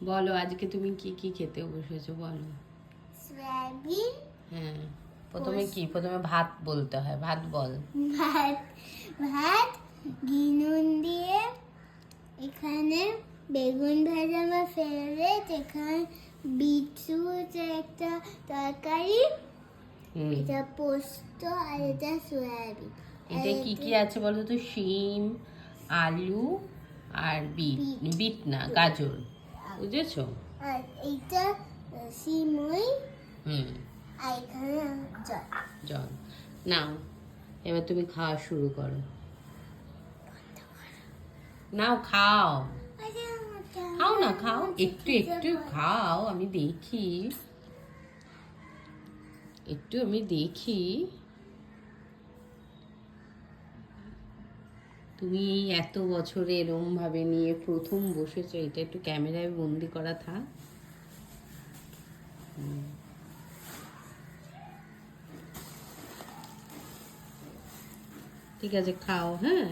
বলো আজকে তুমি কি কি খেতে বসেছো বলো। সয়াবিন। হ্যাঁ, প্রথমে ভাত বলতে হয়, ভাত বল। ভাত ভাত নুন দিয়ে, এখানে বেগুন ভাজা আমার ফেভারিট, এখানে বিটরুট একটা তরকারি, এটা পোস্ত আর এটা সয়াবিন। এটা কি কি আছে বলো তো? শিম, আলু আর বিট না গাজর, বুঝেছো? আর এইটা সিমই, হুম, আর এখানে জল। জল। নাও এবার তুমি খাওয়া শুরু করো। নাও খাও, খাও না, খাও একটু একটু খাও, আমি দেখি, একটু আমি দেখি। তুমি এই এত বছরে এরম ভাবে নিয়ে প্রথম বসেছো, এটা একটু ক্যামেরায় বন্দি করা থাক। ঠিক আছে, খাও। হ্যাঁ।